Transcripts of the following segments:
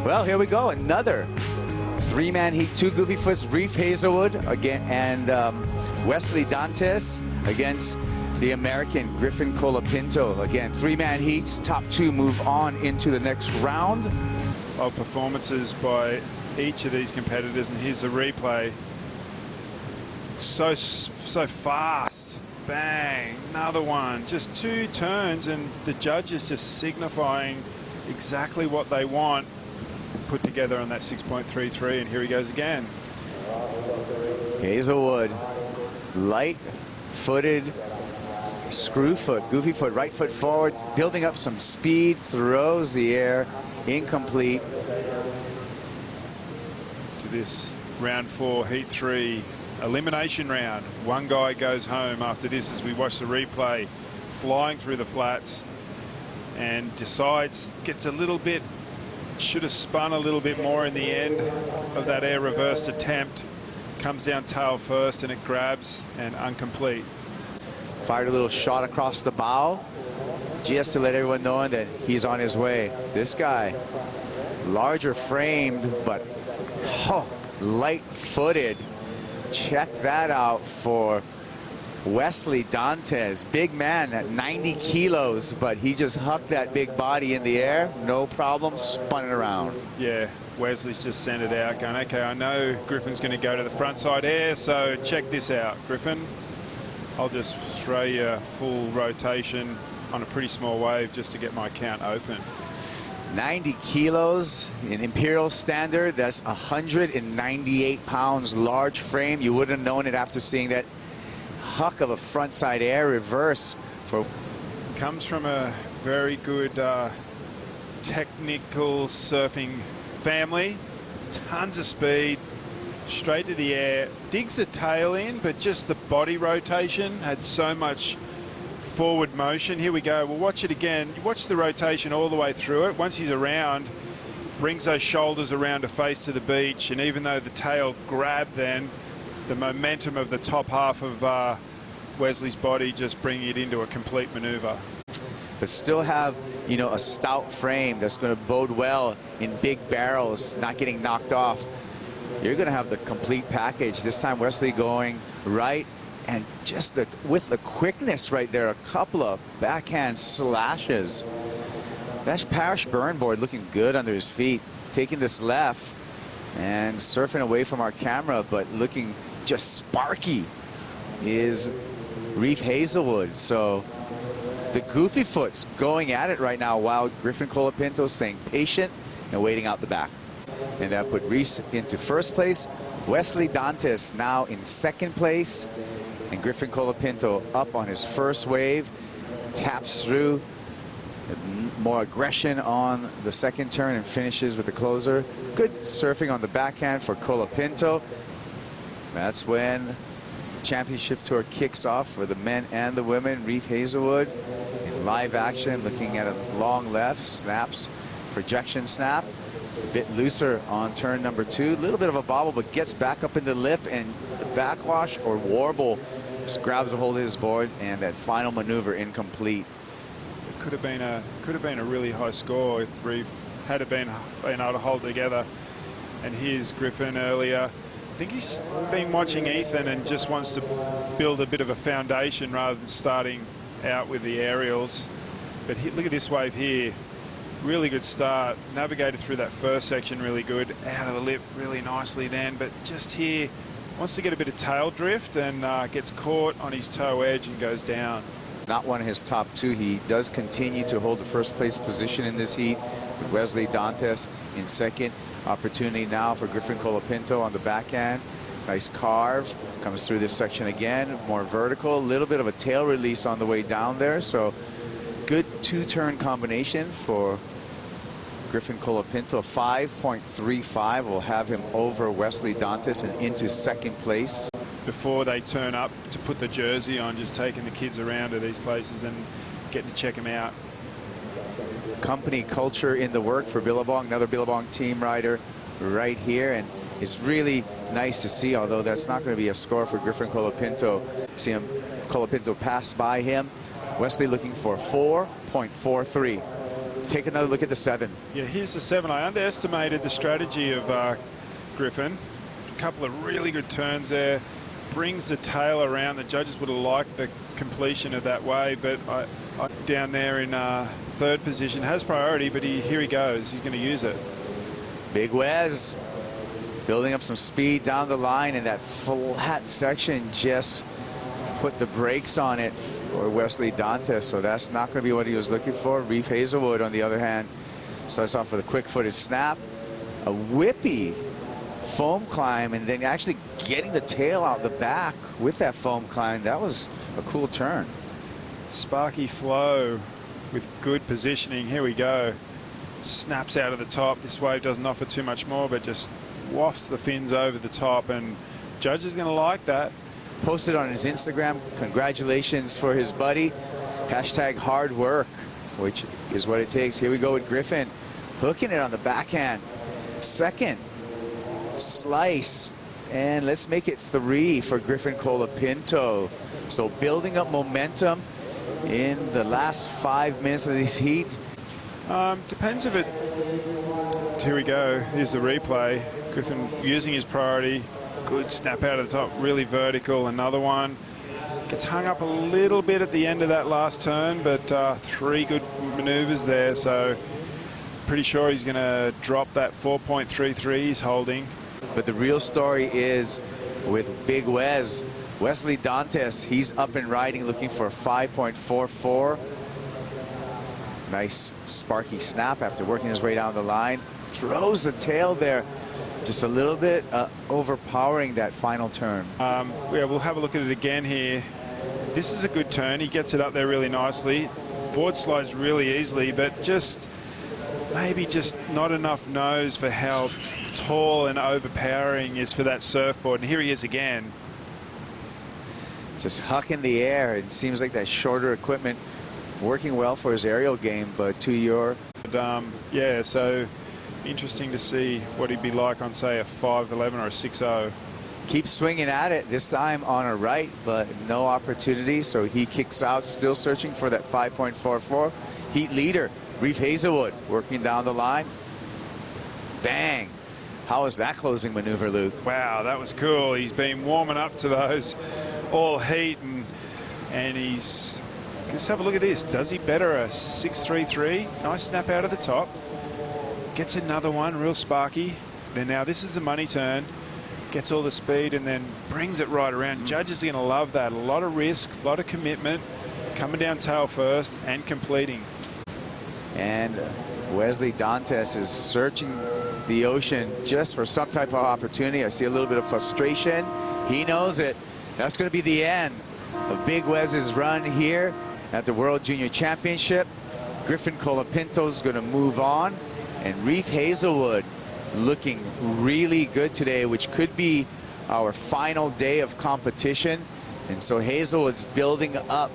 Well, here we go. Another three-man heat. Two goofy foots, Reef Hazelwood again, and Weslley Dantas against the American Griffin Colapinto. Again, three-man heats. Top two move on into the next round. Of performances by each of these competitors, and here's the replay. So fast. Bang, another one. Just two turns, and the judge is just signifying exactly what they want put together on that 6.33, and here he goes again. Heazlewood, light-footed, screw foot, goofy foot, right foot forward, building up some speed, throws the air, incomplete. To this round 4, heat 3, elimination round. One guy goes home after this as we watch the replay, flying through the flats, and decides, gets a little bit, should have spun a little bit more in the end of that air reversed attempt. Comes down tail first and it grabs, and incomplete. Fired a little shot across the bow just to let everyone know that he's on his way. This guy, larger framed, but light-footed. Check that out for Weslley Dantas. Big man at 90 kilos, but he just hucked that big body in the air. No problem, spun it around. Yeah, Wesley's just sent it out going, okay, I know Griffin's going to go to the front side air, so check this out, Griffin. I'll just throw you a full rotation on a pretty small wave just to get my count open. 90 kilos in imperial standard. That's 198 pounds, large frame. You wouldn't have known it after seeing that huck of a frontside air reverse. Comes from a very good technical surfing family. Tons of speed, straight to the air. Digs the tail in, but just the body rotation had so much forward motion. Here we go. We'll watch it again. You watch the rotation all the way through it. Once he's around, brings those shoulders around to face to the beach, and even though the tail grabbed then, the momentum of the top half of Wesley's body just bringing it into a complete maneuver. But still have, you know, a stout frame that's going to bode well in big barrels, not getting knocked off. You're going to have the complete package. This time Weslley going right, and just with the quickness right there, a couple of backhand slashes. That's Parish Burnboard looking good under his feet, taking this left and surfing away from our camera, but looking just sparky is Reef Hazelwood. So the goofy foots going at it right now, while Griffin Colapinto staying patient and waiting out the back. And that put Reef into first place. Weslley Dantas now in second place. And Griffin Colapinto up on his first wave. Taps through. More aggression on the second turn and finishes with the closer. Good surfing on the backhand for Colapinto. That's when the championship tour kicks off for the men and the women. Reef Hazelwood in live action, looking at a long left, snaps, projection snap. A bit looser on turn number 2. A little bit of a bobble, but gets back up in the lip, and the backwash or warble just grabs a hold of his board, and that final maneuver incomplete. It could have been a really high score if Reef had been able to hold together. And here's Griffin earlier. I think he's been watching Ethan and just wants to build a bit of a foundation rather than starting out with the aerials. But look at this wave here. Really good start. Navigated through that first section really good. Out of the lip really nicely then. But just here, wants to get a bit of tail drift and gets caught on his toe edge and goes down. Not one of his top two. He does continue to hold the first place position in this heat with Weslley Dantas in second. Opportunity now for Griffin Colapinto on the backhand. Nice carve. Comes through this section again. More vertical. A little bit of a tail release on the way down there. So good two-turn combination for Griffin Colapinto. 5.35 will have him over Weslley Dantas and into second place. Before they turn up to put the jersey on, just taking the kids around to these places and getting to check them out. Company culture in the work for Billabong, another Billabong team rider right here, and it's really nice to see, although that's not going to be a score for Griffin Colapinto. See him, Colapinto pass by him. Weslley looking for 4.43. take another look at the 7. Yeah, here's the 7. I underestimated the strategy of Griffin. A couple of really good turns there. Brings the tail around. The judges would have liked the completion of that wave, but I down there in 3rd position has priority, but here he goes. He's going to use it. Big Wes building up some speed down the line, and that flat section just put the brakes on it for Weslley Dantas, so that's not going to be what he was looking for. Reef Hazelwood, on the other hand, starts off with a quick-footed snap, a whippy foam climb, and then actually getting the tail out the back with that foam climb. That was a cool turn. Sparky flow with good positioning. Here we go. Snaps out of the top. This wave doesn't offer too much more, but just wafts the fins over the top, and judge is going to like that. Posted on his Instagram, congratulations for his buddy. Hashtag hard work, which is what it takes. Here we go with Griffin, hooking it on the backhand. 2nd slice, and let's make it 3 for Griffin Colapinto. So building up momentum in the last 5 minutes of this heat. Depends if it... Here we go. Here's the replay. Griffin using his priority. Good snap out of the top, really vertical. Another one. Gets hung up a little bit at the end of that last turn, but 3 good maneuvers there. So pretty sure he's going to drop that 4.33 he's holding. But the real story is with Big Wes. Weslley Dantas, he's up and riding, looking for 5.44. Nice sparky snap after working his way down the line. Throws the tail there. Just a little bit overpowering that final turn. Yeah, we'll have a look at it again here. This is a good turn. He gets it up there really nicely. Board slides really easily, but just maybe just not enough nose for how tall and overpowering is for that surfboard. And here he is again. Just huck in the air. It seems like that shorter equipment working well for his aerial game, but to your... yeah, so interesting to see what he'd be like on, say, a 5.11 or a 6.0. Keeps swinging at it, this time on a right, but no opportunity, so he kicks out, still searching for that 5.44. Heat leader, Reef Hazelwood, working down the line. Bang! How was that closing maneuver, Luke? Wow, that was cool. He's been warming up to those all heat, and he's... Let's have a look at this. Does he better a 6.33? Nice snap out of the top. Gets another one, real sparky. Then now this is the money turn. Gets all the speed and then brings it right around. Judges are going to love that. A lot of risk, a lot of commitment. Coming down tail first and completing. And Weslley Dantas is searching the ocean just for some type of opportunity. I see a little bit of frustration. He knows it. That's going to be the end of Big Wes's run here at the World Junior Championship. Griffin Colapinto's going to move on, and Reef Hazelwood looking really good today, which could be our final day of competition. And so Hazelwood's building up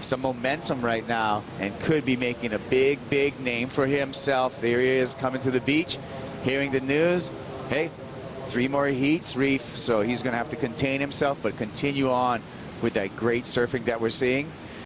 some momentum right now and could be making a big, big name for himself. There he is coming to the beach, hearing the news. Hey, 3 more heats, Reef, so he's going to have to contain himself but continue on with that great surfing that we're seeing.